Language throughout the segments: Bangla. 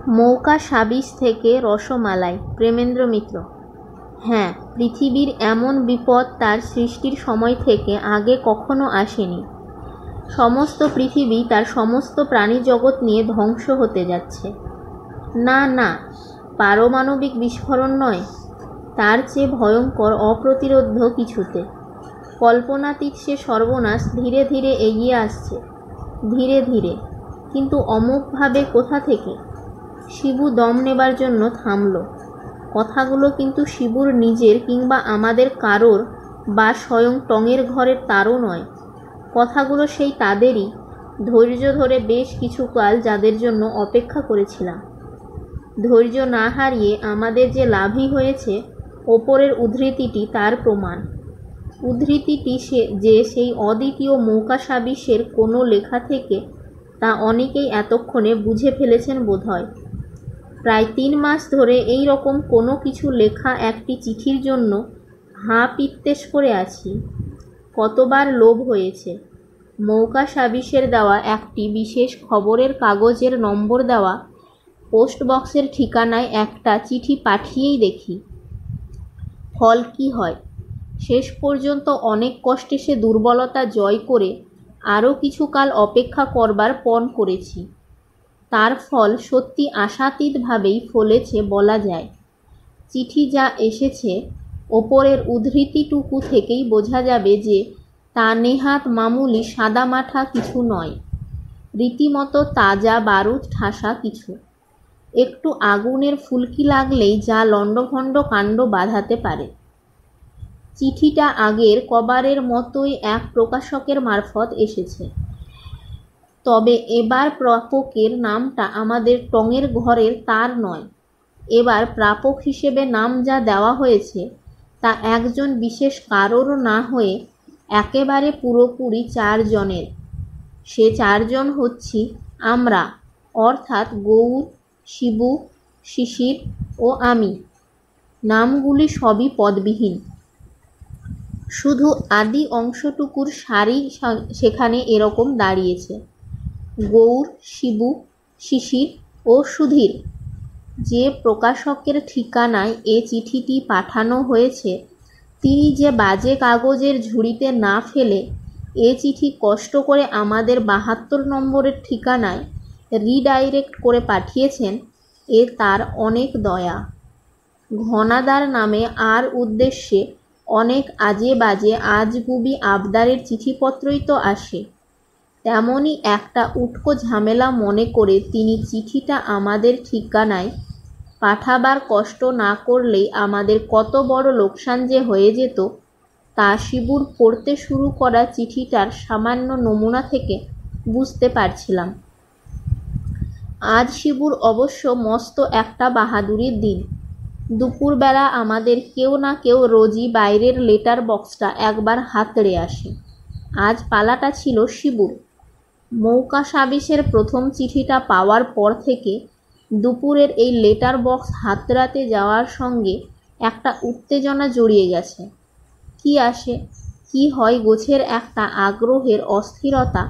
মৌকা সাবিস থেকে রসমালাই। প্রেমেন্দ্র মিত্র। হ্যাঁ, পৃথিবীর এমন বিপদ তার সৃষ্টির সময় থেকে আগে কখনো আসেনি। সমস্ত পৃথিবী তার সমস্ত প্রাণীজগৎ নিয়ে ধ্বংস হতে যাচ্ছে। না না, পারমাণবিক বিস্ফোরণ নয়, তার চেয়ে ভয়ঙ্কর অপ্রতিরোধ্য কিছুতে। কল্পনাতীত সে সর্বনাশ ধীরে ধীরে এগিয়ে আসছে, ধীরে ধীরে, কিন্তু অমোঘভাবে কোথা থেকে? শিবু দম নেবার জন্য থামল। কথাগুলো কিন্তু শিবুর নিজের কিংবা আমাদের কারোর বা স্বয়ং টঙের ঘরের তারও নয়। কথাগুলো সেই তাদেরই, ধৈর্য ধরে বেশ কিছুকাল যাদের জন্য অপেক্ষা করেছিলাম। ধৈর্য না হারিয়ে আমাদের যে লাভই হয়েছে, ওপরের উদ্ধৃতিটি তার প্রমাণ। উদ্ধৃতিটি যে সেই অদ্বিতীয় মৌকা সাবিসের কোনো লেখা থেকে, তা অনেকেই এতক্ষণে বুঝে ফেলেছেন বোধহয়। প্রায় 3 মাস ধরে এই রকম কোনো কিছু লেখা একটি চিঠির জন্য হাঁ পিত্তেশ করে আছি। কতবার লোভ হয়েছে। মৌকা সাবিসের দেওয়া একটি বিশেষ খবরের কাগজের নম্বর দেওয়া পোস্ট বক্সের ঠিকানায় একটা চিঠি পাঠিয়েই দেখি ফল কি হয়। শেষ পর্যন্ত অনেক কষ্টে সে দুর্বলতা জয় করে আরও কিছুকাল অপেক্ষা করবার পণ করেছি। তার ফল সত্যি আশাতীতভাবেই ফলেছে বলা যায়। চিঠি যা এসেছে, ওপরের উদ্ধৃতিটুকু থেকেই বোঝা যাবে যে তা নেহাত মামুলি সাদামাঠা কিছু নয়, রীতিমতো তাজা বারুদ ঠাসা কিছু। একটু আগুনের ফুলকি লাগলেই যা লণ্ডভণ্ড কাণ্ড বাধাতে পারে। চিঠিটা আগের কবারের মতোই এক প্রকাশকের মারফত এসেছে, তবে এবার প্রাপকের নামটা আমাদের টঙের ঘরের তার নয়। এবার প্রাপক হিসেবে নাম যা দেওয়া হয়েছে, তা একজন বিশেষ কারোরও না হয়ে একেবারে পুরোপুরি 4 জনের। সে 4 জন হচ্ছি আমরা, অর্থাৎ গৌর, শিবু, শিশির ও আমি। নামগুলি সবই পদবিহীন, শুধু আদি অংশটুকুর সারি সেখানে এরকম দাঁড়িয়েছে: গৌর, শিবু, শিশির ও সুধীর। যে প্রকাশকের ঠিকানায় এ চিঠিটি পাঠানো হয়েছে, তিনি যে বাজে কাগজের ঝুড়িতে না ফেলে এ চিঠি কষ্ট করে আমাদের 72 নম্বরের ঠিকানায় রিডাইরেক্ট করে পাঠিয়েছেন, এ তার অনেক দয়া। ঘনাদার নামে আর উদ্দেশ্যে অনেক আজে বাজে আজগুবি আবদারের চিঠিপত্রই তো আসে। তেমনই একটা উটকো ঝামেলা মনে করে তিনি চিঠিটা আমাদের ঠিকানায় পাঠাবার কষ্ট না করলেই আমাদের কত বড় লোকসান যে হয়ে যেত, তা শিবুর পড়তে শুরু করা চিঠিটার সামান্য নমুনা থেকে বুঝতে পারছিলাম। আজ শিবুর অবশ্য মস্ত একটা বাহাদুরির দিন। দুপুরবেলা আমাদের কেউ না কেউ রোজই বাইরের লেটার বক্সটা একবার হাতড়ে আসে। আজ পালাটা ছিল শিবুর। মৌকা সাবিসের প্রথম চিঠিটা পাওয়ার পর থেকে দুপুরের এই লেটার বক্স হাতড়াতে যাওয়ার সঙ্গে একটা উত্তেজনা জড়িয়ে গেছে। কি আসে, কি হয় গোছের একটা আগ্রহের অস্থিরতা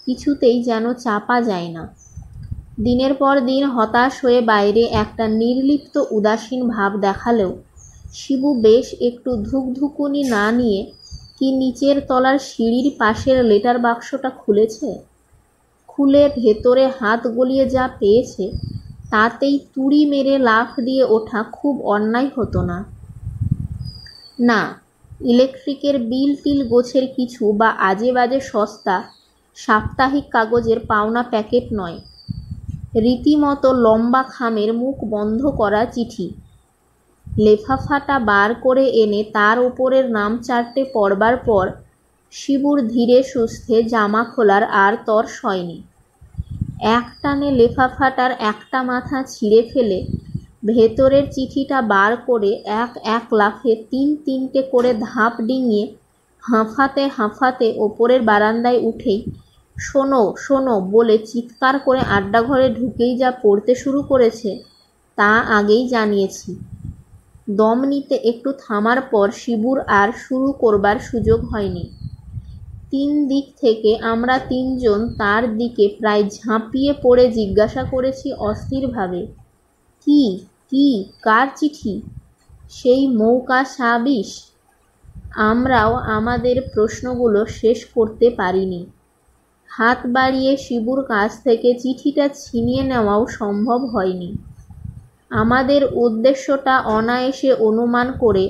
কিছুতেই যেন চাপা যায় না। দিনের পর দিন হতাশ হয়ে বাইরে একটা নির্লিপ্ত উদাসীন ভাব দেখালেও শিবু বেশ একটু ধুকধুকুনি না নিয়ে কি নিচের তলার সিঁড়ির পাশের লেটার বাক্সটা খুলেছে। খুলে ভেতরে হাত গলিয়ে যা পেয়েছে, তাতেই তুড়ি মেরে লাফ দিয়ে ওঠা খুব অন্যায় হতো না। না, ইলেকট্রিকের বিল টিল গোছের কিছু বা আজে বাজে সস্তা সাপ্তাহিক কাগজের পাওনা প্যাকেট নয়, রীতিমতো লম্বা খামের মুখ বন্ধ করা চিঠি। লেফাফাটা বার করে এনে তার ওপরের নাম 4টে পড়বার পর শিবুর ধীরে সুস্থে জামা খোলার আর তর সয়নি। এক টানে লেফাফাটার একটা মাথা ছিঁড়ে ফেলে ভেতরের চিঠিটা বার করে এক লাফে 3-3টে করে ধাপ ডিঙিয়ে হাঁফাতে হাঁফাতে ওপরের বারান্দায় উঠেই শোনো শোনো বলে চিৎকার করে আড্ডাঘরে ঢুকেই যা পড়তে শুরু করেছে, তা আগেই জানিয়েছি। দম নিতে একটু থামার পর শিবুর আর শুরু করবার সুযোগ হয়নি। তিন দিক থেকে আমরা তিনজন তার দিকে প্রায় ঝাঁপিয়ে পড়ে জিজ্ঞাসা করেছি অস্থিরভাবে, কি কি কার চিঠি? সেই মৌকাশাবিশ। আমরাও আমাদের প্রশ্নগুলো শেষ করতে পারিনি। হাত বাড়িয়ে শিবুর কাছ থেকে চিঠিটা ছিনিয়ে নেওয়াও সম্ভব হয়নি। আমাদের উদ্দেশ্যটা অনায়াসে অনুমান করে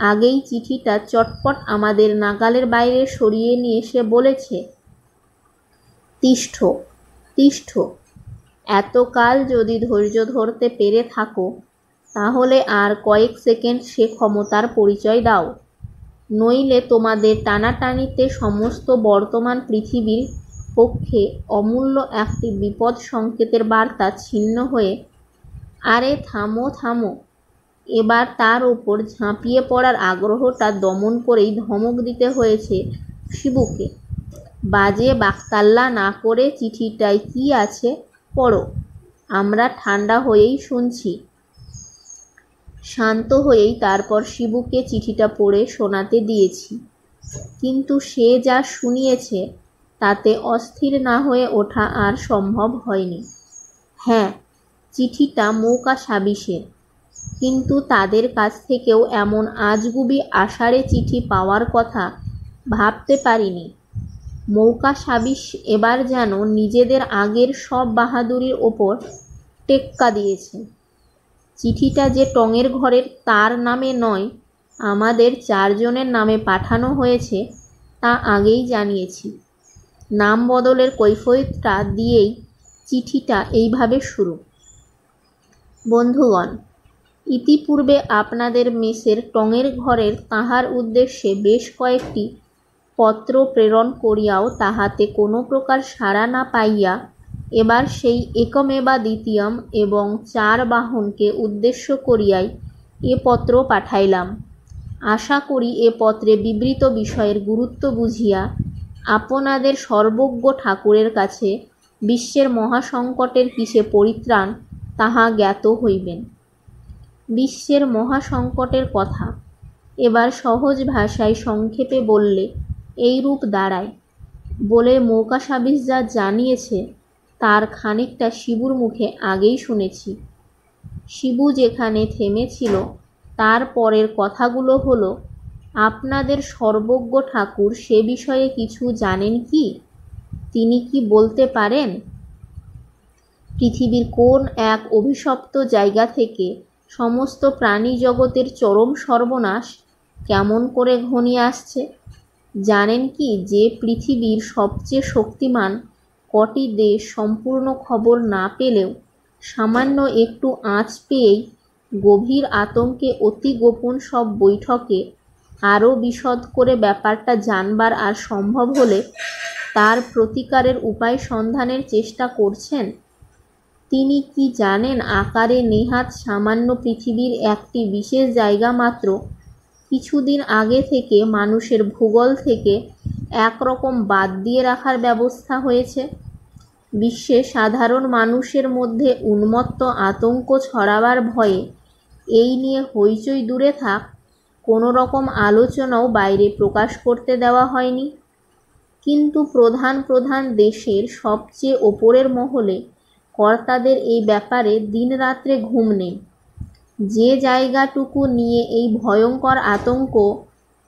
আগেই চিঠিটা চটপট আমাদের নাগালের বাইরে সরিয়ে নিয়ে সে বলেছে, তিষ্ঠ তিষ্ঠ, এতকাল যদি ধৈর্য ধরতে পেরে থাকো তাহলে আর কয়েক সেকেন্ড সে ক্ষমতার পরিচয় দাও, নইলে তোমাদের টানাটানিতে সমস্ত বর্তমান পৃথিবীর পক্ষে অমূল্য একটি বিপদ সংকেতের বার্তা ছিন্ন হয়ে। আরে থামো থামো। এবার তার ওপর ঝাঁপিয়ে পড়ার আগ্রহটা দমন করেই ধমক দিতে হয়েছে শিবুকে। বাজে বাকতাল্লা না করে চিঠিটায় কি আছে পড়ো, আমরা ঠান্ডা হয়েই শুনছি। শান্ত হয়েই তারপর শিবুকে চিঠিটা পড়ে শোনাতে দিয়েছি, কিন্তু সে যা শুনিয়েছে তাতে অস্থির না হয়ে ওঠা আর সম্ভব হয়নি। হ্যাঁ, চিঠিটা মৌকাশাবিশের, কিন্তু তাদের কাছ থেকেও এমন আজগুবি আষাঢ়ে চিঠি পাওয়ার কথা ভাবতে পারিনি। মৌকাশাবিশ এবার যেন নিজেদের আগের সব বাহাদুরির ওপর টেক্কা দিয়েছে। চিঠিটা যে টঙের ঘরের তার নামে নয়, আমাদের চারজনের নামে পাঠানো হয়েছে তা আগেই জানিয়েছি। নাম বদলের কৈফিয়তটা দিয়েই চিঠিটা এইভাবে শুরু। বন্ধুগণ, ইতিপূর্বে আপনাদের মেসের টঙের ঘরের তাহার উদ্দেশ্যে বেশ কয়েকটি পত্র প্রেরণ করিয়াও তাহাতে কোনো প্রকার সাড়া না পাইয়া এবার সেই একমেবা দ্বিতীয়ম এবং 4 বাহনকে উদ্দেশ্য করিয়াই এ পত্র পাঠাইলাম। আশা করি এ পত্রে বিবৃত বিষয়ের গুরুত্ব বুঝিয়া আপনাদের সর্বজ্ঞ ঠাকুরের কাছে বিশ্বের মহাসংকটের কিসে পরিত্রাণ তাহা জ্ঞাত হইবেন। বিশ্বের মহাসংকটের কথা এবার সহজ ভাষায় সংক্ষেপে বললে এইরূপ দাঁড়ায়। বলে মৌকাশাবিশ যা জানিয়েছে তার খানিকটা শিবুর মুখে আগেই শুনেছি। শিবু যেখানে থেমেছিল তার পরের কথাগুলো হলো, আপনাদের সর্বজ্ঞ ঠাকুর সে বিষয়ে কিছু জানেন কি? তিনি কি বলতে পারেন পৃথিবীর কোন এক অভিশপ্ত জায়গা থেকে সমস্ত প্রাণী জগতের চরম সর্বনাশ কেমন করে ঘনিয়ে আসছে? জানেন কি যে পৃথিবীর সবচেয়ে শক্তিমান কটি দেশ সম্পূর্ণ খবর না পেলেও সামান্য একটু আঁচ পেয়েই গভীর আতঙ্কে অতি গোপন সব বৈঠকে আরও বিশদ করে ব্যাপারটা জানবার আর সম্ভব হলে তার প্রতিকারের উপায় সন্ধানের চেষ্টা করছেন? তিনি কি জানেন আকারে নেহাত সামান্য পৃথিবীর একটি বিশেষ জায়গা মাত্র কিছুদিন আগে থেকে মানুষের ভূগোল থেকে একরকম বাদ দিয়ে রাখার ব্যবস্থা হয়েছে? বিশ্বে সাধারণ মানুষের মধ্যে উন্মত্ত আতঙ্ক ছড়াবার ভয়ে এই নিয়ে হইচই দূরে থাক, কোনো রকম আলোচনাও বাইরে প্রকাশ করতে দেওয়া হয়নি। কিন্তু প্রধান প্রধান দেশের সবচেয়ে ওপরের মহলে কর্তাদের এই ব্যাপারে দিনরাত্রে ঘুম নেই। যে জায়গাটুকু নিয়ে এই ভয়ঙ্কর আতঙ্ক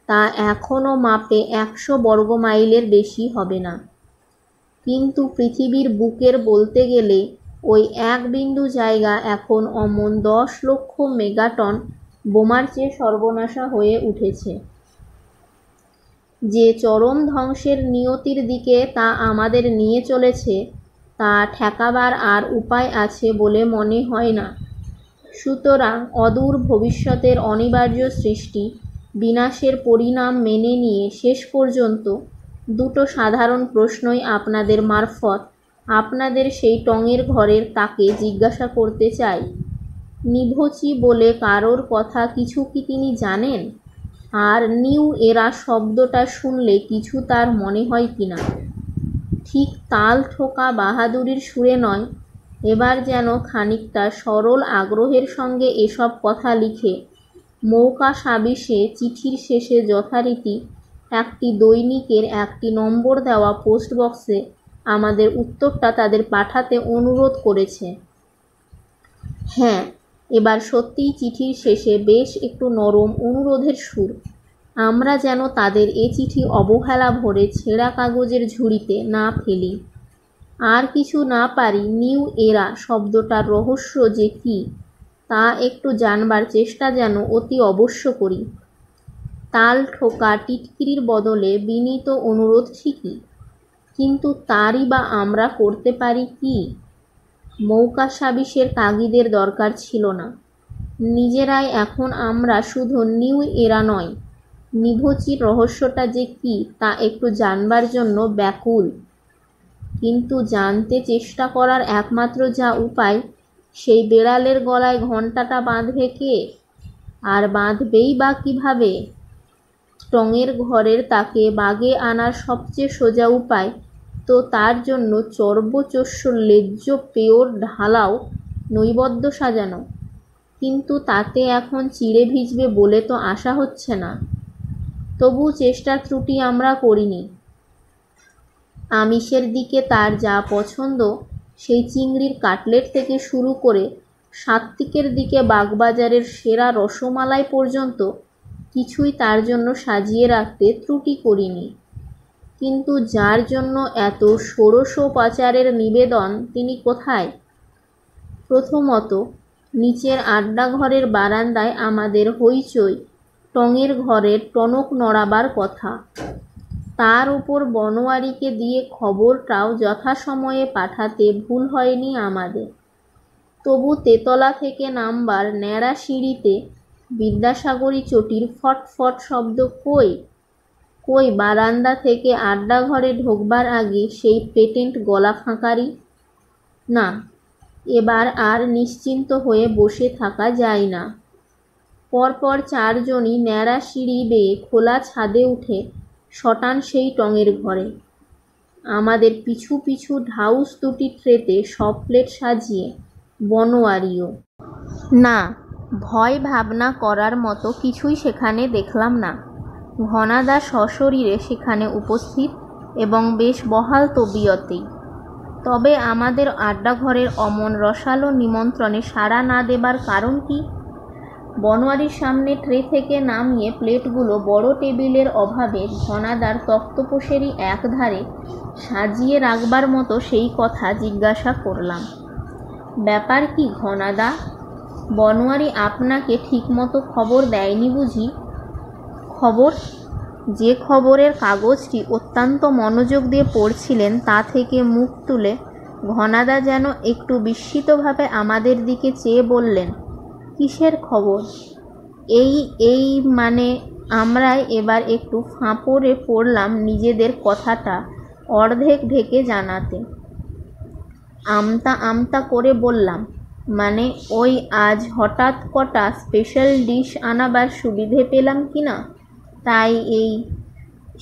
তা এখনও মাপে 100 বর্গমাইলের বেশি হবে না। কিন্তু পৃথিবীর বুকের বলতে গেলে ওই এক বিন্দু জায়গা এখন অমন 10 লক্ষ মেগাটন বোমার চেয়ে সর্বনাশা হয়ে উঠেছে। যে চরম ধ্বংসের নিয়তির দিকে তা আমাদের নিয়ে চলেছে তা ঠেকাবার আর উপায় আছে বলে মনে হয় না। সুতরাং অদূর ভবিষ্যতের অনিবার্য সৃষ্টি বিনাশের পরিণাম মেনে নিয়ে শেষ পর্যন্ত দুটো সাধারণ প্রশ্নই আপনাদের মারফত আপনাদের সেই টঙের ঘরের তাকে জিজ্ঞাসা করতে চাই। নিভোচি বলে কারোর কথা কিছু কি তিনি জানেন? আর নিউ এরা শব্দটা শুনলে কিছু তার মনে হয় কিনা? ঠিক তাল ঠোকা বাহাদুরির সুরে নয়, এবার যেন খানিকটা সরল আগ্রহের সঙ্গে এসব কথা লিখে মৌকাশাবিশে চিঠির শেষে যথারীতি একটি দৈনিকের একটি নম্বর দেওয়া পোস্ট বক্সে আমাদের উত্তরটা তাদের পাঠাতে অনুরোধ করেছে। হ্যাঁ, এবার সত্যিই চিঠির শেষে বেশ একটু নরম অনুরোধের সুর। আমরা যেন তাদের এ চিঠি অবহেলা ভরে ছেঁড়া কাগজের ঝুড়িতে না ফেলি। আর কিছু না পারি নিউ এরা শব্দটার রহস্য যে কী তা একটু জানবার চেষ্টা যেন অতি অবশ্য করি। তাল ঠোকা টিটকিরির বদলে বিনীত অনুরোধ ঠিকই, কিন্তু তারই বা আমরা করতে পারি কি? মৌকাসাবিসের তাগিদের দরকার ছিল না। নিজেরাই এখন আমরা শুধু নিউ এরা নয়, নিভোচির রহস্যটা যে কী তা একটু জানবার জন্য ব্যাকুল। কিন্তু জানতে চেষ্টা করার একমাত্র যা উপায়, সেই বেড়ালের গলায় ঘণ্টাটা বাঁধবে কে? আর বাঁধবেই বা কীভাবে? টঙের ঘরের তাকে বাগে আনার সবচেয়ে সোজা উপায় তো তার জন্য চর্বচোষ্য লেজ্জ পেয়োর ঢালাও নৈবদ্য সাজানো, কিন্তু তাতে এখন চিড়ে ভিজবে বলে তো আশা হচ্ছে না। তবু চেষ্টার ত্রুটি আমরা করিনি। আমিষের দিকে তার যা পছন্দ, সেই চিংড়ির কাটলেট থেকে শুরু করে সাত্ত্বিকের দিকে বাগবাজারের সেরা রসমালাই পর্যন্ত কিছুই তার জন্য সাজিয়ে রাখতে ত্রুটি করিনি। কিন্তু যার জন্য এত ষোড়শোপচারের নিবেদন, তিনি কোথায়? প্রথমত, নিচের আড্ডাঘরের বারান্দায় আমাদের হইচই, টঙের ঘরের টনক নড়াবার কথা। তার উপর বনোয়ারিকে দিয়ে খবরটাও যথাসময়ে পাঠাতে ভুল হয়নি আমাদের। তবু তেতলা থেকে নামবার ন্যাড়া সিঁড়িতে বিদ্যাসাগরী চটির ফটফট শব্দ কই? কই বারান্দা থেকে আড্ডাঘরে ঢোকবার আগে সেই পেটেন্ট গলা ফাঁকারি? না, এবার আর নিশ্চিন্ত হয়ে বসে থাকা যায় না। পরপর চারজনই ন্যাড়া সিঁড়ি বেয়ে খোলা ছাদে উঠে শটান সেই টঙের ঘরে। আমাদের পিছু পিছু ঢাউস দুটি ট্রেতে সব প্লেট সাজিয়ে বনোয়ারিও। না, ভয় ভাবনা করার মতো কিছুই সেখানে দেখলাম না। ঘনাদা সশরীরে সেখানে উপস্থিত এবং বেশ বহাল তবিয়তেই। তবে আমাদের আড্ডাঘরের অমন রসালো নিমন্ত্রণে সাড়া না দেবার কারণ কি? বনোয়ারির সামনে ট্রে থেকে নামিয়ে প্লেটগুলো বড় টেবিলের অভাবে ঘনাদার তক্তপোশেরই একধারে সাজিয়ে রাখবার মতো সেই কথা জিজ্ঞাসা করলাম। ব্যাপার কি ঘনাদা? বনোয়ারি আপনাকে ঠিকমতো খবর দেয়নি বুঝি? খবর? যে খবরের কাগজটি অত্যন্ত মনোযোগ দিয়ে পড়ছিলেন তা থেকে মুখ তুলে ঘনাদা যেন একটু বিস্মিতভাবে আমাদের দিকে চেয়ে বললেন, কিসের খবর? এই মানে আমরাই এবার একটু ফাঁপড়ে পড়লাম নিজেদের কথাটা অর্ধেক ঢেকে জানাতে। আমতা আমতা করে বললাম, মানে ওই আজ হঠাৎ কটা স্পেশাল ডিশ আনাবার সুবিধে পেলাম কি না, তাই এই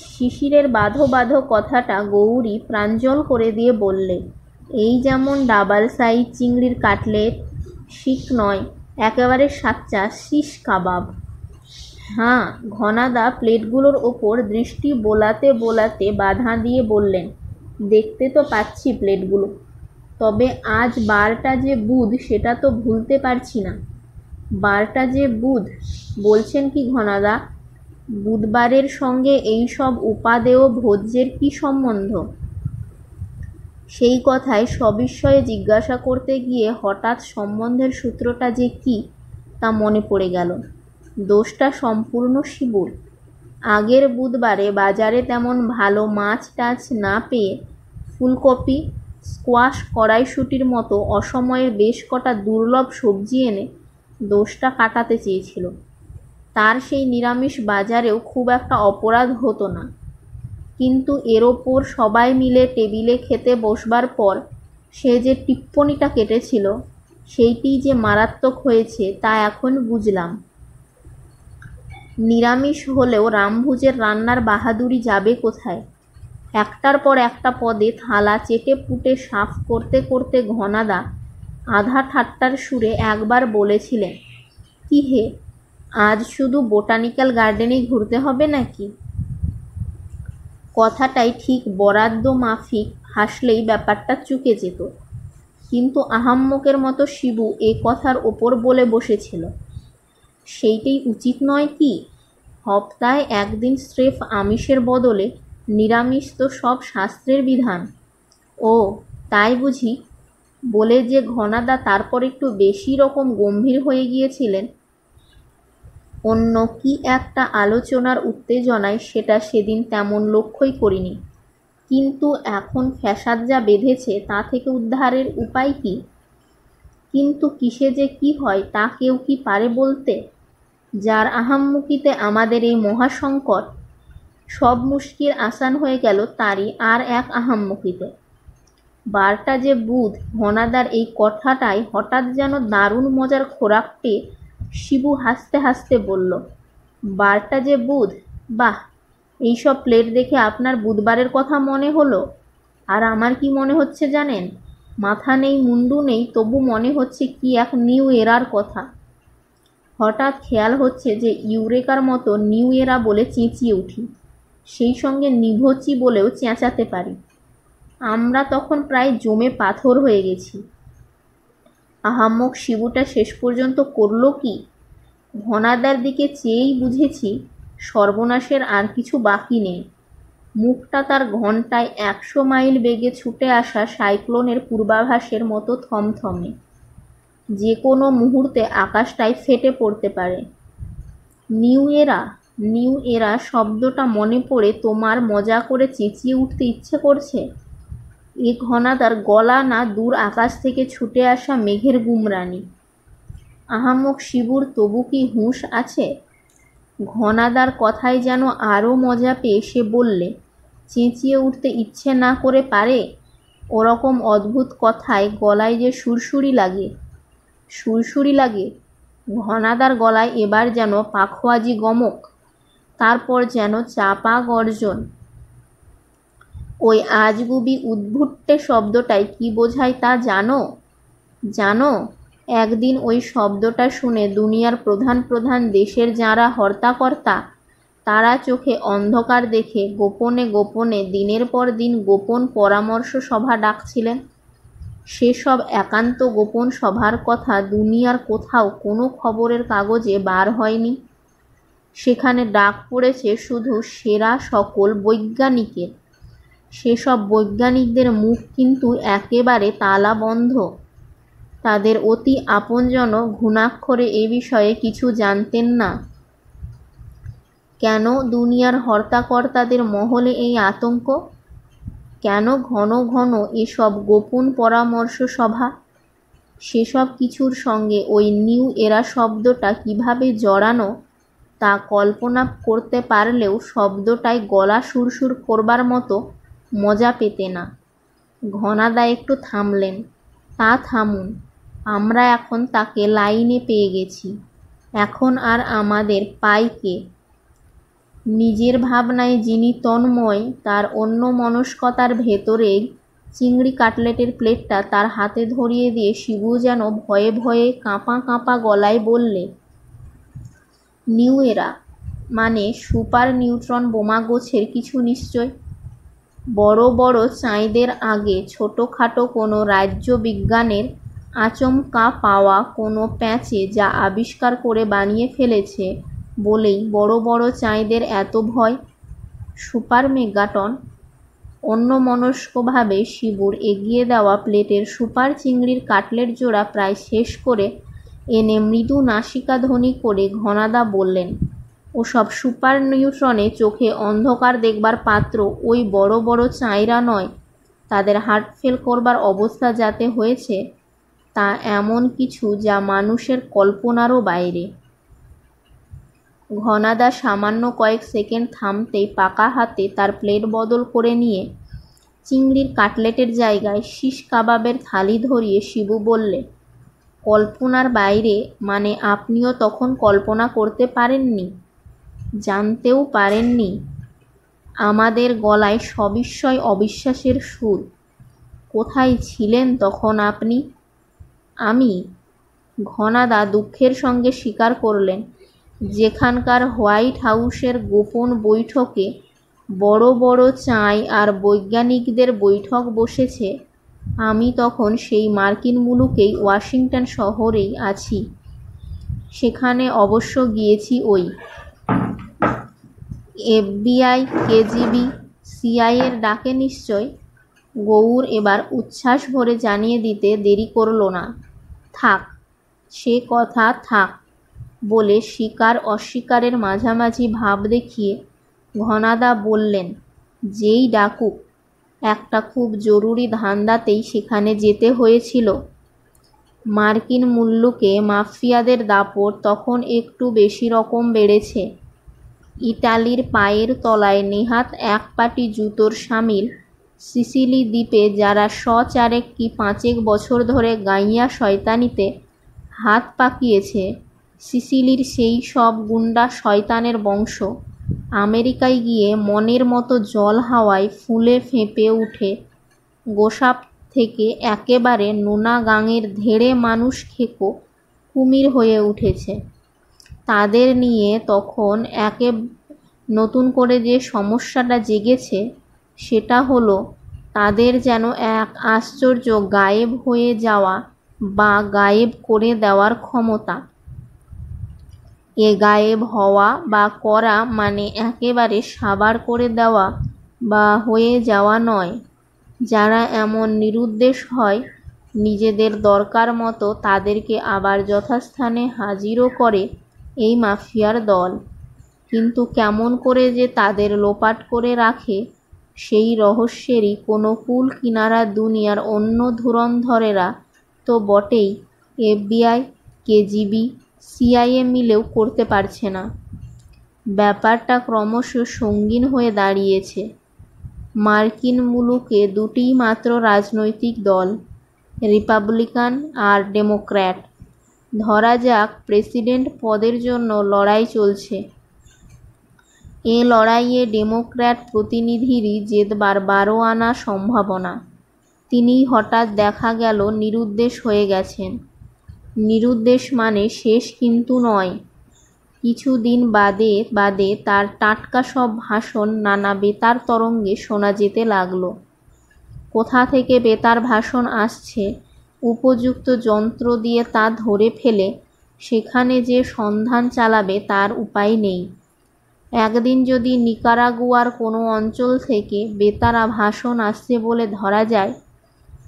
শিশিরের বাঁধো বাঁধো কথাটা গৌরী প্রাঞ্জল করে দিয়ে বললে, এই যেমন ডাবল সাইজ চিংড়ির কাটলেট, শিক নয়, একেবারে সাচ্চা শিশ কাবাব। হ্যাঁ, ঘনাদা প্লেটগুলোর ওপর দৃষ্টি বোলাতে বোলাতে বাধা দিয়ে বললেন, দেখতে তো পাচ্ছি প্লেটগুলো, তবে আজ বারটা যে বুধ সেটা তো ভুলতে পারছি না। বারটা যে বুধ বলছেন কি ঘনাদা? বুধবারের সঙ্গে এই সব উপাদেয় ভোজ্যের কি সম্বন্ধ? সেই কথায় সবিস্ময়ে জিজ্ঞাসা করতে গিয়ে হঠাৎ সম্বন্ধের সূত্রটা যে কি তা মনে পড়ে গেল। দোষটা সম্পূর্ণ শিবুর। আগের বুধবারে বাজারে তেমন ভালো মাছ টাছ না পেয়ে ফুলকপি, স্কোয়াশ, কড়াইশুঁটির মতো অসময়ে বেশ কটা দুর্লভ সবজি এনে দোষটা কাটাতে চেয়েছিল। তার সেই নিরামিষ বাজারেও খুব একটা অপরাধ হতো না, কিন্তু এর ওপর সবাই মিলে টেবিলে খেতে বসবার পর সে যে টিপ্পনিটা কেটেছিল, সেইটিই যে মারাত্মক হয়েছে তা এখন বুঝলাম। নিরামিষ হলেও রামভুজের রান্নার বাহাদুরি যাবে কোথায়? একটার পর একটা পদে থালা চেটে পুটে সাফ করতে করতে ঘনাদা আধা ঠাট্টার সুরে একবার বলেছিলেন, কি হে, আজ শুধু বোটানিক্যাল গার্ডেনেই ঘুরতে হবে নাকি? কথাটাই ঠিক বরাদ্দ মাফিক হাসলেই ব্যাপারটা চুকে যেত। কিন্তু আহাম্মকের মতো শিবু এ কথার ওপর বলে বসেছিল। সেইটাই উচিত নয় কি? সপ্তাহে একদিন স্রেফ আমিষের বদলে নিরামিষ তো সব শাস্ত্রের বিধান। ও তাই বুঝি? বলে যে ঘনাদা তারপর একটু বেশি রকম গম্ভীর হয়ে গিয়েছিলেন। অন্য কি একটা আলোচনার উত্তেজনায় সেটা সেদিন তেমন লক্ষ্যই করিনি। কিন্তু এখন ফ্যাসাদ যা বেঁধেছে তা থেকে উদ্ধারের উপায় কি? কিন্তু কিসে যে কি হয় তা কেউ কি পারে বলতে? যার আহাম্মুকিতে আমাদের এই মহাসংকট, সব মুশকিল আসান হয়ে গেল তারই আর এক আহাম্মকিতে। বারটা যে বুধ। ঘনাদার এই কথাটায় হঠাৎ যেন দারুণ মজার খোরাক পেয়ে শিবু হাসতে হাসতে বলল, বারটা যে বুধ? বাহ, এইসব প্লেট দেখে আপনার বুধবারের কথা মনে হলো। আর আমার কি মনে হচ্ছে জানেন? মাথা নেই মুন্ডু নেই, তবু মনে হচ্ছে কি এক নিউ এরার কথা। হঠাৎ খেয়াল হচ্ছে যে ইউরেকার মতো নিউ এরা বলে চেঁচিয়ে উঠি, সেই সঙ্গে নিভোচি বলেও চেঁচাতে পারি। আমরা তখন প্রায় জমে পাথর হয়ে গেছি। আহাম্মক শিবুটা শেষ পর্যন্ত করল কি? ঘনাদার দিকে চেয়েই বুঝেছি সর্বনাশের আর কিছু বাকি নেই। মুখটা তার ঘন্টায় 100 মাইল বেগে ছুটে আসা সাইক্লোনের পূর্বাভাসের মতো থমথমে। যে কোনো মুহূর্তে আকাশটায় ফেটে পড়তে পারে। নিউ এরা, নিউ এরা শব্দটা মনে পড়ে তোমার মজা করে চেঁচিয়ে উঠতে ইচ্ছে করছে। এ ঘনাদার গলা না দূর আকাশ থেকে ছুটে আসা মেঘের গুমরানি। আহাম্মক শিবুর তবু কি হুঁশ আছে? ঘনাদার কথায় যেন আরও মজা পেয়ে সে বললে, চেঁচিয়ে উঠতে ইচ্ছে না করে পারে? ওরকম অদ্ভুত কথায় গলায় যে সুরসুরি লাগে। সুরসুরি লাগে? ঘনাদার গলায় এবার যেন পাখোয়াজি গমক, তারপর যেন চাপা গর্জন। ওই আজগুবি উদ্ভুট্টে শব্দটায় কি বোঝায় তা জানো? জানো, একদিন ওই শব্দটা শুনে দুনিয়ার প্রধান প্রধান দেশের যাঁরা হর্তাকর্তা, তারা চোখে অন্ধকার দেখে গোপনে গোপনে দিনের পর দিন গোপন পরামর্শ সভা ডাকছিলেন। সেসব একান্ত গোপন সভার কথা দুনিয়ার কোথাও কোনো খবরের কাগজে বার হয়নি। সেখানে ডাক পড়েছে শুধু সেরা সকল বৈজ্ঞানিকের। সেসব বৈজ্ঞানিকদের মুখ কিন্তু একেবারে তালা বন্ধ। তাদের অতি আপনজন ঘুণাক্ষরে এ বিষয়ে কিছু জানতেন না। কেন দুনিয়ার হর্তাকর্তাদের মহলে এই আতঙ্ক? কেন ঘন ঘন এসব গোপন পরামর্শ সভা? সেসব কিছুর সঙ্গে ওই নিউ এরা শব্দটা কিভাবে জড়ানো তা কল্পনা করতে পারলেও শব্দটায় গলা সুরসুর করবার মতো মজা পেতে না। ঘনাদা একটু থামলেন। তা থামুন, আমরা এখন তাকে লাইনে পেয়ে গেছি। এখন আর আমাদের পাই কে? নিজের ভাবনায় যিনি তন্ময়, তার অন্যমনস্কতার ভেতরেই চিংড়ি কাটলেটের প্লেটটা তার হাতে ধরিয়ে দিয়ে শিবু যেন ভয়ে ভয়ে কাঁপা কাঁপা গলায় বললে, নিউ এরা মানে সুপার নিউট্রন বোমা গোছের কিছু নিশ্চয়। বড় বড় চাঁদের আগে ছোটোখাটো কোনো রাজ্য বিজ্ঞানের আচমকা পাওয়া কোনো প্যাঁচে যা আবিষ্কার করে বানিয়ে ফেলেছে বলেই বড় বড় চাঁদের এত ভয়। Super megaton. অন্যমনস্কভাবে শিবুর এগিয়ে দেওয়া প্লেটের সুপার চিংড়ির কাটলেট জোড়া প্রায় শেষ করে এনে মৃদু নাসিকাধ্বনি করে ঘনাদা বললেন, ওসব সুপার নিউট্রনে চোখে অন্ধকার দেখবার পাত্র ওই বড় বড় চাঁইরা নয়। তাদের হার্ট ফেল করবার অবস্থা যাতে হয়েছে তা এমন কিছু যা মানুষের কল্পনারও বাইরে। ঘনাদা সামান্য কয়েক সেকেন্ড থামতেই পাকা হাতে তার প্লেট বদল করে নিয়ে চিংড়ির কাটলেটের জায়গায় শিশ কাবাবের থালি ধরিয়ে শিবু বললে, কল্পনার বাইরে মানে আপনিও তখন কল্পনা করতে পারেননি, জানতেও পারেননি। আমাদের গলায় সবিস্ময় অবিশ্বাসের সুর। কোথায় ছিলেন তখন আপনি? আমি? ঘনাদা দুঃখের সঙ্গে স্বীকার করলেন, যেখানকার হোয়াইট হাউসের গোপন বৈঠকে বড় বড় চাঁই আর বৈজ্ঞানিকদের বৈঠক বসেছে। আমি তখন সেই মার্কিন মুলুকেই, ওয়াশিংটন শহরেই আছি। সেখানে অবশ্য গিয়েছি ওই FBI, KGB, CIA-র ডাকে নিশ্চয়। গৌর এবার উচ্ছ্বাস ভরে জানিয়ে দিতে দেরি করল না। থাক, সে কথা থাক বলে স্বীকার অস্বীকারের মাঝামাঝি ভাব দেখিয়ে ঘনাদা বললেন, যেই ডাকুক, একটা খুব জরুরি ধান্দাতেই সেখানে যেতে হয়েছিল। মার্কিন মুল্লুকে মাফিয়াদের দাপট তখন একটু বেশি রকম বেড়েছে। ইটালির পায়ের তলায় নেহাত এক পাটি জুতোর সামিল সিসিলি দ্বীপে যারা চারেক কি পাঁচেক বছর ধরে গাইয়া শয়তানিতে হাত পাকিয়েছে, সিসিলির সেই সব গুন্ডা শয়তানের বংশ আমেরিকায় গিয়ে মনের মতো জল হাওয়ায় ফুলে ফেঁপে উঠে গোসাপ থেকে একেবারে নোনা গাঙের ধেড়ে মানুষ খেকো কুমির হয়ে উঠেছে। তাদের নিয়ে তখন নতুন করে যে সমস্যাটা জেগেছে, সেটা হলো তাদের যেন এক আশ্চর্য গায়েব হয়ে যাওয়া বা গায়েব করে দেওয়ার ক্ষমতা। এ গায়েব হওয়া বা করা মানে একেবারে সাবার করে দেওয়া বা হয়ে যাওয়া নয়। যারা এমন নিরুদ্দেশ হয়, নিজেদের দরকার মতো তাদেরকে আবার যথাস্থানে হাজিরও করে এই মাফিয়ার দল। কিন্তু কেমন করে যে তাদের লোপাট করে রাখে, সেই রহস্যেরই কোনো কূল কিনারা দুনিয়ার অন্য ধুরন্ধরেরা তো বটেই, FBI, KGB, CIA মিলেও করতে পারছে না। ব্যাপারটা ক্রমশ সঙ্গীন হয়ে দাঁড়িয়েছে। মার্কিন মুলুকে দুটিই মাত্র রাজনৈতিক দল, রিপাবলিকান আর ডেমোক্র্যাট। ধরা যাক প্রেসিডেন্ট পদের জন্য লড়াই চলছে। এ লড়াইয়ে ডেমোক্র্যাট প্রতিনিধিরই জেতবার 12 আনা সম্ভাবনা। তিনিই হঠাৎ দেখা গেল নিরুদ্দেশ হয়ে গেছেন। নিরুদ্দেশ মানে শেষ কিন্তু নয়। কিছুদিন বাদে বাদে তার টাটকা সব ভাষণ নানা বেতার তরঙ্গে শোনা যেতে লাগলো। কোথা থেকে বেতার ভাষণ আসছে, উপযুক্ত যন্ত্র দিয়ে তা ধরে ফেলে সেখানে যে সন্ধান চালাবে তার উপায় নেই। একদিন যদি নিকারাগুয়ার কোনো অঞ্চল থেকে বেতারা ভাষণ আসছে বলে ধরা যায়,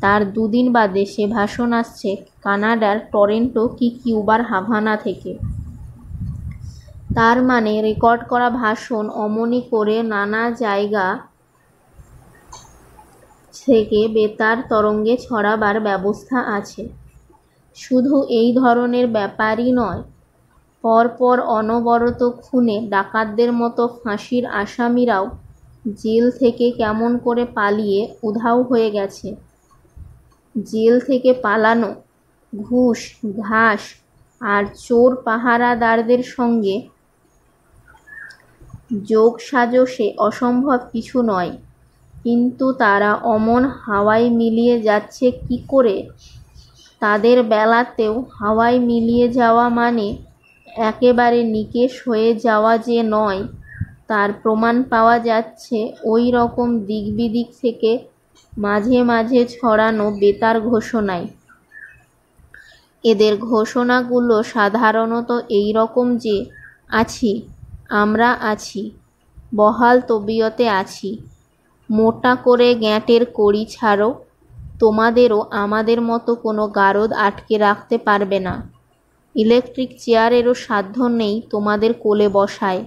তার দুদিন বাদে সে ভাষণ আসছে কানাডার টরেন্টো কি কিউবার হাভানা থেকে। তার মানে রেকর্ড করা ভাষণ অমনি করে নানা জায়গা থেকে বেতার তরঙ্গে ছড়াবার ব্যবস্থা আছে। শুধু এই ধরনের ব্যাপারই নয়, পরপর অনবরত খুনে ডাকাতদের মতো ফাঁসির আসামিরাও জেল থেকে কেমন করে পালিয়ে উধাও হয়ে গেছে। জেল থেকে পালানো, ঘুষ, ঘাস আর চোর পাহারাদারদের সঙ্গে যোগসাজশে অসম্ভব কিছু নয়। কিন্তু তারা অমন হাওয়ায় মিলিয়ে যাচ্ছে কি করে? তাদের বেলাতেও হাওয়ায় মিলিয়ে যাওয়া মানে একেবারে নিকেশ হয়ে যাওয়া যে নয়, তার প্রমাণ পাওয়া যাচ্ছে ওই রকম দিক বিদিক থেকে মাঝে মাঝে ছড়ানো বেতার ঘোষণায়। এদের ঘোষণাগুলো সাধারণত এই রকম যে, আছি, আমরা আছি, বহাল তবিয়তে আছি, মোটা করে গ্যাঁটের কড়ি ছাড়ো, তোমাদেরও আমাদের মতো কোনো গারদ আটকে রাখতে পারবে না, ইলেকট্রিক চেয়ারেরও সাধ্য নেই তোমাদের কোলে বসায়,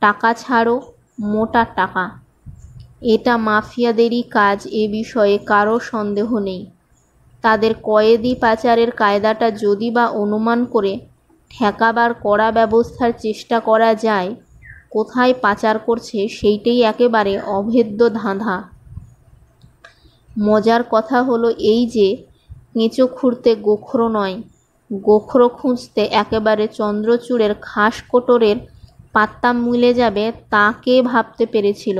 টাকা ছাড়ো, মোটা টাকা। এটা মাফিয়াদেরই কাজ, এ বিষয়ে কারো সন্দেহ নেই। তাদের কয়েদি পাচারের কায়দাটা যদি বা অনুমান করে ঠেকাবার কড়া ব্যবস্থার চেষ্টা করা যায়, কোথায় পাচার করছে সেইটাই একেবারে অভেদ্য ধাঁধা। মজার কথা হলো এই যে, কেঁচো খুঁড়তে গোখরো নয়, গোখরো খুঁজতে একেবারে চন্দ্রচূড়ের খাস কোটরের পাত্তা মিলে যাবে, তা কে ভাবতে পেরেছিল?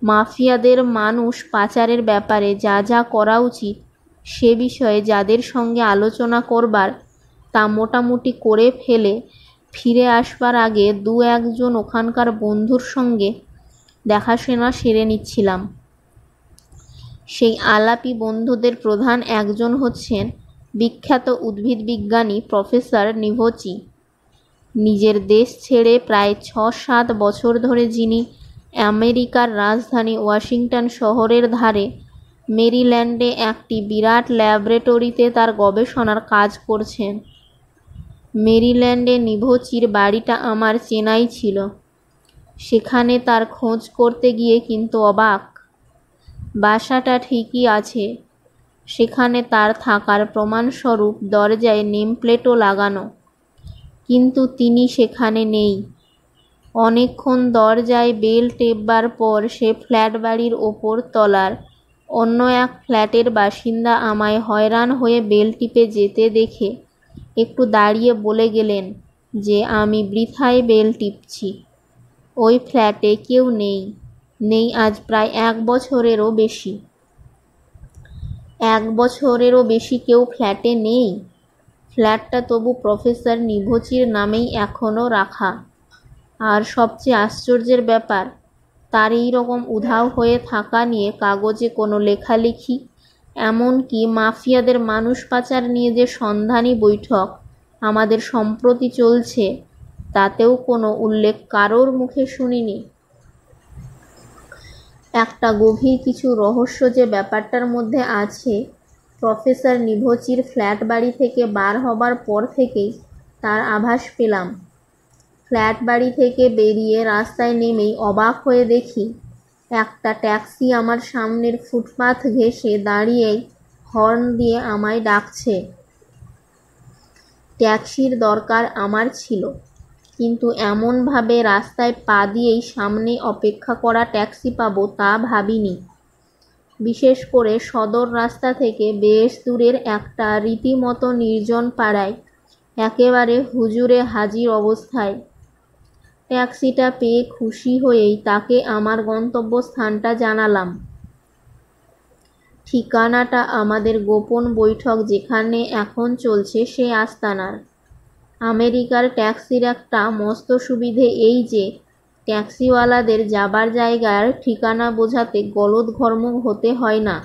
মাফিয়াদের মানুষ পাচারের ব্যাপারে যা যা করা উচিত সে বিষয়ে যাদের সঙ্গে আলোচনা করবার, তা মোটামুটি করে ফেলে ফিরে আসবার আগে দু একজন ওখানকার বন্ধুর সঙ্গে দেখাশোনা সেরে নিচ্ছিলাম। সেই আলাপি বন্ধুদের প্রধান একজন হচ্ছেন বিখ্যাত উদ্ভিদ বিজ্ঞানী প্রফেসর নিভোচি। নিজের দেশ ছেড়ে প্রায় ৬-৭ বছর ধরে যিনি আমেরিকার রাজধানী ওয়াশিংটন শহরের ধারে মেরিল্যান্ডে একটি বিরাট ল্যাবরেটরিতে তার গবেষণার কাজ করছেন। মেরিল্যান্ডে নিভোচির বাড়িটা আমার চেনাই ছিল। সেখানে তার খোঁজ করতে গিয়ে কিন্তু অবাক। বাসাটা ঠিকই আছে, সেখানে তার থাকার প্রমাণস্বরূপ দরজায় নেমপ্লেটও লাগানো, কিন্তু তিনি সেখানে নেই। অনেকক্ষণ দরজায় বেল টেপবার পর সে ফ্ল্যাট বাড়ির ওপর তলার অন্য এক ফ্ল্যাটের বাসিন্দা আমায় হয়রান হয়ে বেল টিপে যেতে দেখে একটু দাঁড়িয়ে বলে গেলেন যে আমি বৃথায় বেল টিপছি। ওই ফ্ল্যাটে কেউ নেই আজ প্রায় 1 বছরেরও বেশি। 1 বছরেরও বেশি কেউ ফ্ল্যাটে নেই। ফ্ল্যাটটা তবু প্রফেসর নিভোচির নামেই এখনও রাখা। আর সবচেয়ে আশ্চর্যের ব্যাপার, তার এই রকম উধাও হয়ে থাকা নিয়ে কাগজে কোনো লেখালেখি, এমনকি মাফিয়াদের মানুষ পাচার নিয়ে যে সন্ধানী বৈঠক আমাদের সম্প্রতি চলছে, তাতেও কোনো উল্লেখ কারোর মুখে শুনিনি। একটা গভীর কিছু রহস্য যে ব্যাপারটার মধ্যে আছে, প্রফেসর নিভোচির ফ্ল্যাট বাড়ি থেকে বার হবার পর থেকেই তার আভাস পেলাম। ফ্ল্যাট বাড়ি থেকে বেরিয়ে রাস্তায় নেমেই অবাক হয়ে দেখি একটা ট্যাক্সি আমার সামনের ফুটপাথ ঘেঁষে দাঁড়িয়েই হর্ন দিয়ে আমায় ডাকছে। ট্যাক্সির দরকার আমার ছিল, কিন্তু এমনভাবে রাস্তায় পা দিয়েই সামনে অপেক্ষা করা ট্যাক্সি পাবো তা ভাবিনি। বিশেষ করে সদর রাস্তা থেকে বেশ দূরের একটা রীতিমতো নির্জন পাড়ায় একেবারে হুজুরে হাজির অবস্থায়। ট্যাক্সিটা পেয়ে খুশি হয়েই তাকে আমার গন্তব্যস্থানটা জানালাম। ঠিকানাটা আমাদের গোপন বৈঠক যেখানে এখন চলছে সে আস্তানার। আমেরিকার ট্যাক্সির একটা মস্ত সুবিধে এই যে ট্যাক্সিওয়ালাদের যাবার জায়গার ঠিকানা বোঝাতে গলদঘর্ম হতে হয় না।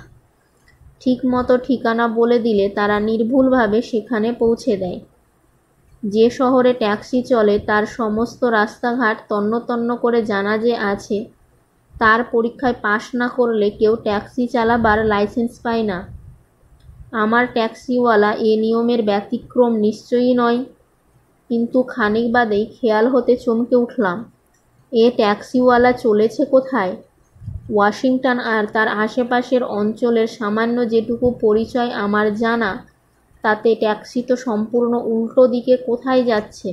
ঠিকমতো ঠিকানা বলে দিলে তারা নির্ভুলভাবে সেখানে পৌঁছে দেয়। যে শহরে ট্যাক্সি চলে তার সমস্ত রাস্তাঘাট তন্ন করে জানা যে আছে, তার পরীক্ষায় পাশ না করলে কেউ ট্যাক্সি চালাবার লাইসেন্স পায় না। আমার ট্যাক্সিওয়ালা এ নিয়মের ব্যতিক্রম নিশ্চয়ই নয়, কিন্তু খানিক বাদেই খেয়াল হতে চমকে উঠলাম, এ ট্যাক্সিওয়ালা চলেছে কোথায়? ওয়াশিংটন আর তার আশেপাশের অঞ্চলের সামান্য যেটুকু পরিচয় আমার জানা, তাতে ট্যাক্সি তো সম্পূর্ণ উল্টো দিকে কোথায় যাচ্ছে।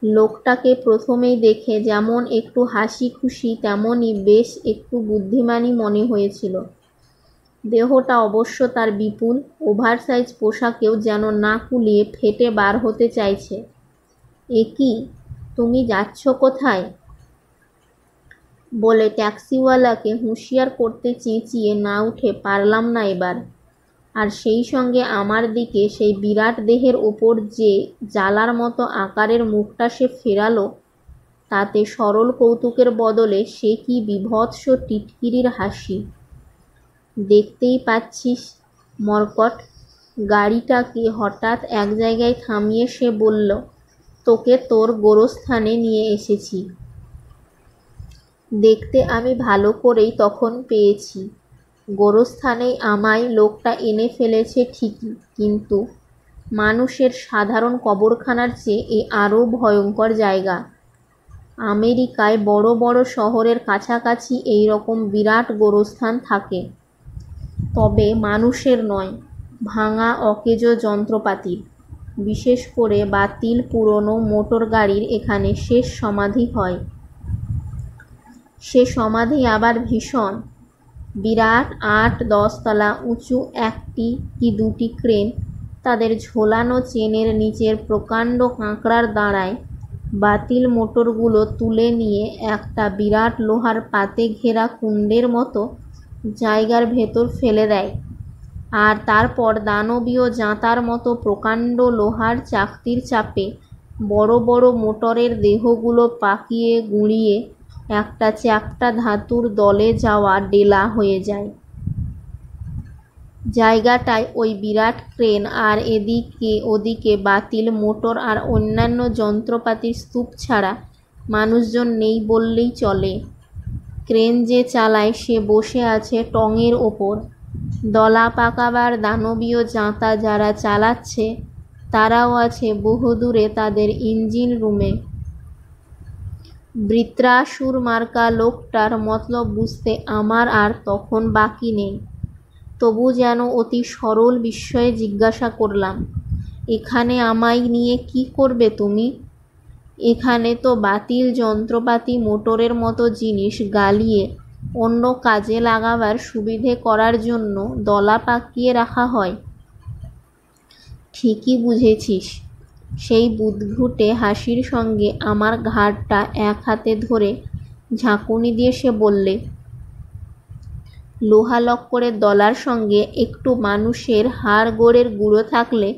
লোকটাকে প্রথমেই দেখে যেমন একটু হাসি খুশি তেমনই বেশ একটু বুদ্ধিমানই মনে হয়েছিল। দেহটা অবশ্য তার বিপুল ওভারসাইজ পোশাকেও যেন না কুলিয়ে ফেটে বার হতে চাইছে। এ কি, তুমি যাচ্ছ কোথায়? বলে ট্যাক্সিওয়ালাকে হুঁশিয়ার করতে চেঁচিয়ে না উঠে পারলাম না এবার। আর সেই সঙ্গে আমার দিকে সেই বিরাট দেহের ওপর যে জ্বালার মতো আকারের মুখটা সে ফেরালো, তাতে সরল কৌতুকের বদলে সে কি বীভৎস টিটকিরির হাসি। দেখতেই পাচ্ছিস মরকট। গাড়িটাকে হঠাৎ এক জায়গায় থামিয়ে সে বলল, তোকে তোর গোরস্থানে নিয়ে এসেছি। দেখতে আমি ভালো করেই তখন পেয়েছি। গোরস্থানেই আমায় লোকটা এনে ফেলেছে ঠিকই, কিন্তু মানুষের সাধারণ কবরখানার চেয়ে এ আরও ভয়ঙ্কর জায়গা। আমেরিকায় বড় বড় শহরের কাছাকাছি এই রকম বিরাট গোরস্থান থাকে, তবে মানুষের নয়, ভাঙা অকেজো যন্ত্রপাতির। বিশেষ করে বাতিল পুরনো মোটর গাড়ির এখানে শেষ সমাধি হয়। সে সমাধি আবার ভীষণ বিরাট। 8-10 তলা উঁচু একটি কি দুটি ক্রেন তাদের ঝোলানো চেনের নিচের প্রকাণ্ড কাঁকড়ার দাঁড়ায় বাতিল মোটরগুলো তুলে নিয়ে একটা বিরাট লোহার পাতে ঘেরা কুণ্ডের মতো জায়গার ভেতর ফেলে দেয়, আর তারপর দানবীয় জাঁতার মতো প্রকাণ্ড লোহার চাকতির চাপে বড় বড় মোটরের দেহগুলো পাকিয়ে গুঁড়িয়ে একটা চ্যাপ্টা ধাতুর দলে যাওয়া ডেলা হয়ে যায়। জায়গাটায় ওই বিরাট ক্রেন আর এদিকে ওদিকে বাতিল মোটর আর অন্যান্য যন্ত্রপাতির স্তূপ ছাড়া মানুষজন নেই বললেই চলে। ক্রেন যে চালায় সে বসে আছে টঙের ওপর। দলা পাকাবার দানবীয় জাঁতা যারা চালাচ্ছে তারাও আছে বহুদূরে তাদের ইঞ্জিন রুমে। বৃত্রাসুর মার্কা লোকটার মতলব বুঝতে আমার আর তখন বাকি নেই। তবু যেন অতি সরল বিস্ময়ে জিজ্ঞাসা করলাম, এখানে আমায় নিয়ে কি করবে তুমি? এখানে তো বাতিল যন্ত্রপাতি মোটরের মতো জিনিস গালিয়ে অন্য কাজে লাগাবার সুবিধে করার জন্য দলা পাকিয়ে রাখা হয়। ঠিকই বুঝেছিস। সেই বুদঘুটে হাসির সঙ্গে আমার ঘাড়টা এক হাতে ধরে ঝাঁকুনি দিয়ে সে বললে, লোহা লক্করের দলার সঙ্গে একটু মানুষের হাড় গোড়ের গুঁড়ো থাকলে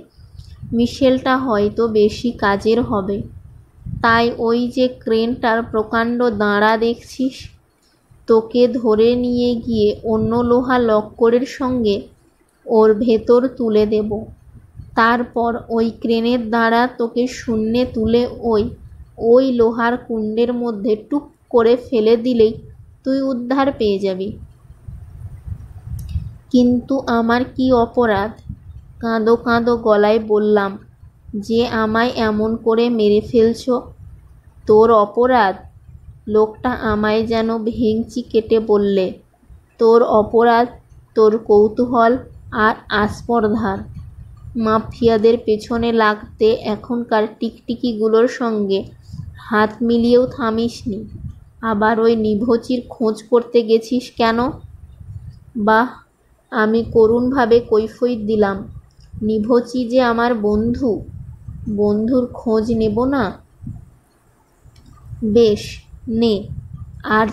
মিশেলটা হয়তো বেশি কাজের হবে। তাই ওই যে ক্রেনটার প্রকাণ্ড দাঁড়া দেখছিস, তোকে ধরে নিয়ে গিয়ে অন্য লোহা লক্করের সঙ্গে ওর ভেতর তুলে দেব। তারপর ওই ক্রেনের দাঁড়া তোকে শূন্যে তুলে ওই লোহার কুণ্ডের মধ্যে টুপ করে ফেলে দিলেই তুই উদ্ধার পেয়ে যাবি। কিন্তু আমার কি অপরাধ? কাঁদো কাঁদো গলায় বললাম, যে আমায় এমন করে মেরে ফেলছ? তোর অপরাধ? লোকটা আমায় যেন ভেঙচি কেটে বললে, তোর অপরাধ তোর কৌতূহল আর আস্পর্ধার। মাফিয়াদের পেছনে লাগতে এখনকার টিকটিকিগুলোর সঙ্গে হাত মিলিয়েও থামিসনি। আবার ওই নিভোচির খোঁজ করতে গেছিস কেন? বাহ, আমি করুণভাবে কৈফিয়ত দিলাম, নিভোচি যে আমার বন্ধু। বন্ধুর খোঁজ নেব না? বেশ, নে, আর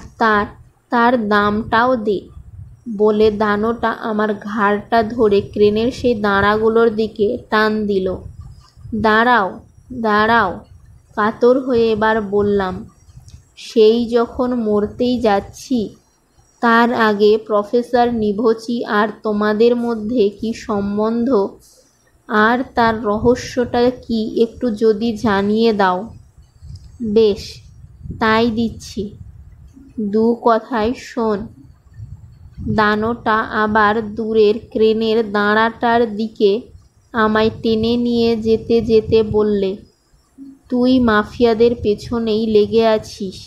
তার দামটাও দে। বলে দানোটা আমার ঘাড়টা ধরে ক্রেনের সেই দাঁড়াগুলোর দিকে টান দিল। দাঁড়াও, দাঁড়াও, কাতর হয়ে এবার বললাম, সেই যখন মরতেই যাচ্ছি, তার আগে প্রফেসর নিভোচি আর তোমাদের মধ্যে কি সম্বন্ধ আর তার রহস্যটা কি একটু যদি জানিয়ে দাও। বেশ, তাই দিচ্ছি। দু কথাই শোন। দানোটা আবার দূরের ক্রেনের দাঁড়াটার দিকে আমায় টেনে নিয়ে যেতে যেতে বললে, তুই মাফিয়াদের পেছনেই লেগে আছিস।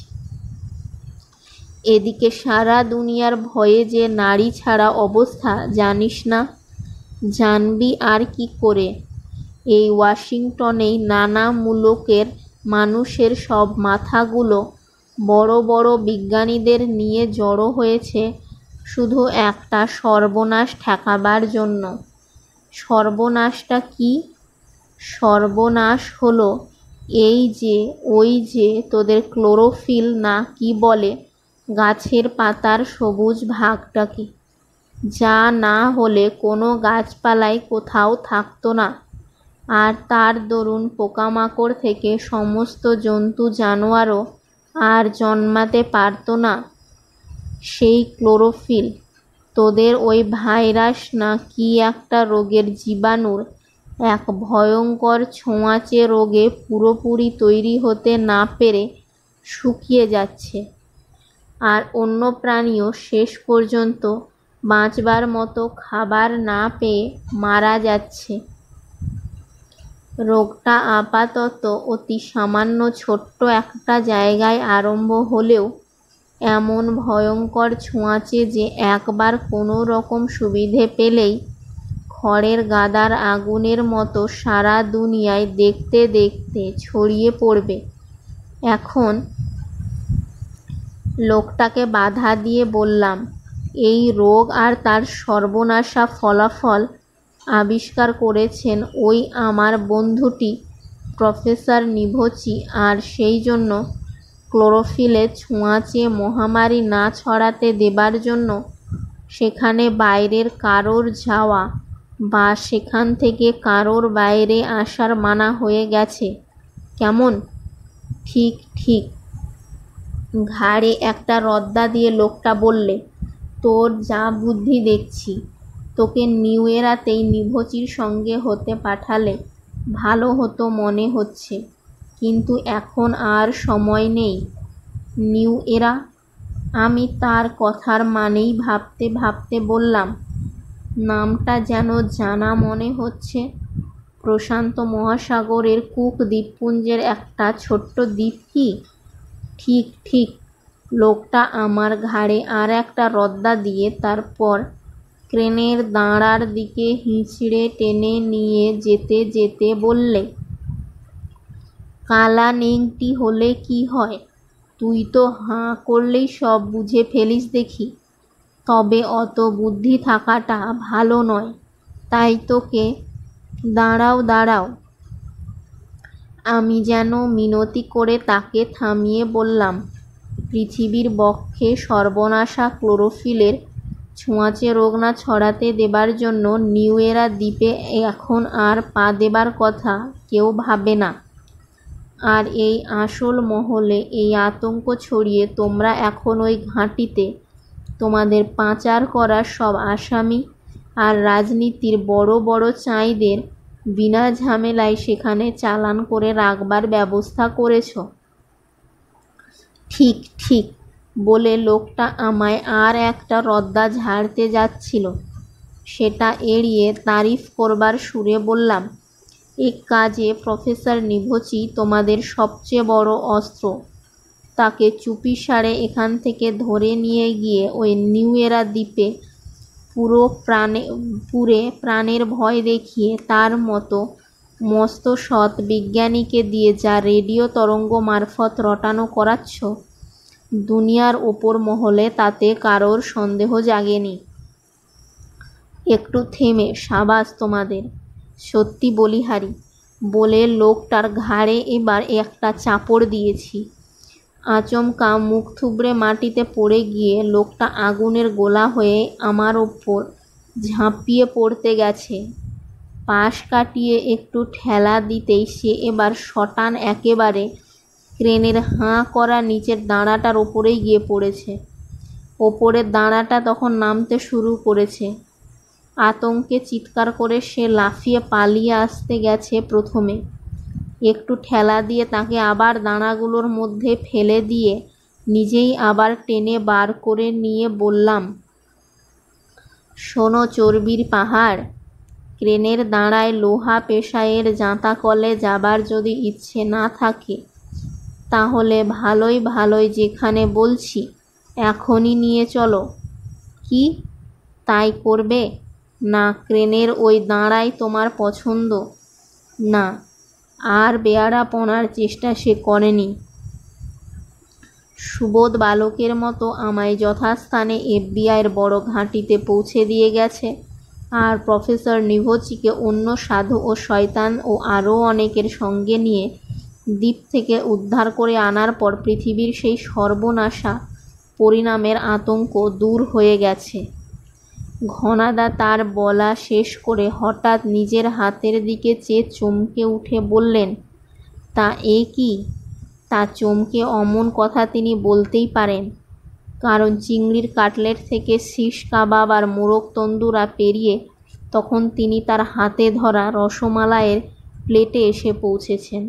এদিকে সারা দুনিয়ার ভয়ে যে নাড়ি ছাড়া অবস্থা জানিস না? জানবি আর কি করে? এই ওয়াশিংটনেই নানা মুলুকের মানুষের সব মাথাগুলো বড় বড় বিজ্ঞানীদের নিয়ে জড়ো হয়েছে শুধু একটা সর্বনাশ ঠেকাবার জন্য। সর্বনাশটা কি? সর্বনাশ হলো এই যে ওই যে তোদের ক্লোরোফিল না কি বলে গাছের পাতার সবুজ ভাগটাকে, যা না হলে কোনো গাছপালাই কোথাও থাকতো না, আর তার দরুন পোকামাকড় থেকে সমস্ত জন্তু জানোয়ারও আর জন্মাতে পারতো না। সেই ক্লোরোফিল তোদের ওই ভাইরাস না কি একটা রোগের জীবাণুর এক ভয়ঙ্কর ছোঁয়াচে রোগে পুরোপুরি তৈরি হতে না পেরে শুকিয়ে যাচ্ছে, আর অন্য প্রাণীও শেষ পর্যন্ত বাঁচবার মতো খাবার না পেয়ে মারা যাচ্ছে। রোগটা আপাতত অতি সামান্য ছোট্ট একটা জায়গায় আরম্ভ হলেও এমন ভয়ঙ্কর ছোঁয়াচে যে একবার কোনো রকম সুবিধে পেলেই খড়ের গাদার আগুনের মতো সারা দুনিয়ায় দেখতে দেখতে ছড়িয়ে পড়বে। এখন লোকটাকে বাধা দিয়ে বললাম, এই রোগ আর তার সর্বনাশা ফলাফল আবিষ্কার করেছেন ওই আমার বন্ধুটি প্রফেসর নিভোচি, আর সেই জন্য ক্লোরোফিলের ছোঁয়াচে মহামারী না ছড়াতে দেবার জন্য সেখানে বাইরের কারোর যাওয়া বা সেখান থেকে কারোর বাইরে আসার মানা হয়ে গেছে। কেমন? ঠিক ঠিক। ঘাড়ে একটা রদ্দা দিয়ে লোকটা বললে, তোর যা বুদ্ধি দেখছি, তোকে নিউ এরাতেই নিভোচির সঙ্গে হতে পাঠালে ভালো হতো মনে হচ্ছে, কিন্তু এখন আর সময় নেই। নিউ এরা? আমি তার কথার মানেই ভাবতে ভাবতে বললাম, নামটা যেন জানা মনে হচ্ছে। প্রশান্ত মহাসাগরের কুক দ্বীপপুঞ্জের একটা ছোট্ট দ্বীপ কি? ঠিক ঠিক। লোকটা আমার ঘাড়ে আর একটা রদ্দা দিয়ে তারপর ক্রেনের দাঁড়ার দিকে হিঁচড়ে টেনে নিয়ে যেতে যেতে বললে, কালা নেংটি হলে কি হয়, তুই তো হাঁ করলেই সব বুঝে ফেলিস দেখি। তবে অত বুদ্ধি থাকাটা ভালো নয়, তাই তোকে। দাঁড়াও দাঁড়াও। আমি যেন মিনতি করে তাকে থামিয়ে বললাম, পৃথিবীর বক্ষে সর্বনাশা ক্লোরোফিলের ছোঁয়াচে রোগ না ছড়াতে দেবার জন্য নিউ এরা দ্বীপে এখন আর পা দেবার কথা কেউ ভাবে না। আর এই আসল মহলে এই আতঙ্ক ছড়িয়ে তোমরা এখন ওই ঘাঁটিতে তোমাদের পাচার করার সব আসামি আর রাজনীতির বড় বড় চাঁইদের বিনা ঝামেলায় সেখানে চালান করে রাখবার ব্যবস্থা করেছ। ঠিক ঠিক বলে লোকটা আমায় আর একটা রদ্দা ঝাড়তে যাচ্ছিল, সেটা এড়িয়ে তারিফ করবার সুরে বললাম, এ কাজে প্রফেসর নিভোচি তোমাদের সবচেয়ে বড় অস্ত্র। তাকে চুপিসারে এখান থেকে ধরে নিয়ে গিয়ে ওই নিউ এরা দ্বীপে পুরে প্রাণের ভয় দেখিয়ে তার মতো মস্ত সৎ বিজ্ঞানীকে দিয়ে যা রেডিও তরঙ্গ মারফত রটানো করাচ্ছ, দুনিয়ার ওপর মহলে তাতে কারোর সন্দেহ জাগেনি। একটু থেমে সাবাস তোমাদের, সত্যি বলিহারি বলে লোকটার ঘাড়ে এবার একটা চাপড় দিয়েছি। আচমকা মুখ থুবড়ে মাটিতে পড়ে গিয়ে লোকটা আগুনের গোলা হয়ে আমার ওপর ঝাঁপিয়ে পড়তে গেছে। পাশ কাটিয়ে একটু ঠেলা দিতেই সে এবার শটান একেবারে ক্রেনের হাঁ করা নিচের দাঁড়াটার ওপরেই গিয়ে পড়েছে। ওপরের দাঁড়াটা তখন নামতে শুরু করেছে। আতঙ্কে চিৎকার করে সে লাফিয়ে পালিয়ে আসতে গেছে প্রথমে। একটু ঠেলা দিয়ে তাকে আবার দাঁড়াগুলোর মধ্যে ফেলে দিয়ে নিজেই আবার টেনে বার করে নিয়ে বললাম, শোনো চর্বির পাহাড়, ক্রেনের দাঁড়ায় লোহা পেশায়ের জাঁতা কলে যাবার যদি ইচ্ছে না থাকে, তাহলে ভালোই ভালোই যেখানে বলছি এখনই নিয়ে চলো। কি তাই করবে না? ক্রেনের ওই দাঁড়ায় তোমার পছন্দ না? আর বেয়াড়াপনার চেষ্টা সে করেনি। সুবোধ বালকের মতো আমায় যথাস্থানে এফবিআইয়ের বড় ঘাঁটিতে পৌঁছে দিয়ে গেছে, আর প্রফেসর নিভোচিকে অন্য সাধু ও শয়তান ও আরও অনেকের সঙ্গে নিয়ে দ্বীপ থেকে উদ্ধার করে আনার পর পৃথিবীর সেই সর্বনাশা পরিণামের আতঙ্ক দূর হয়ে গেছে। ঘনাদা তার বলা শেষ করে হঠাৎ নিজের হাতের দিকে চেয়ে চমকে উঠে বললেন, তা এ কি? তা চমকে অমন কথা তিনি বলতেই পারেন, কারণ চিংড়ির কাটলেট থেকে শিশ কাবাব আর মোরগ তন্দুরা পেরিয়ে তখন তিনি তার হাতে ধরা রসমালাইয়ের প্লেটে এসে পৌঁছেছেন।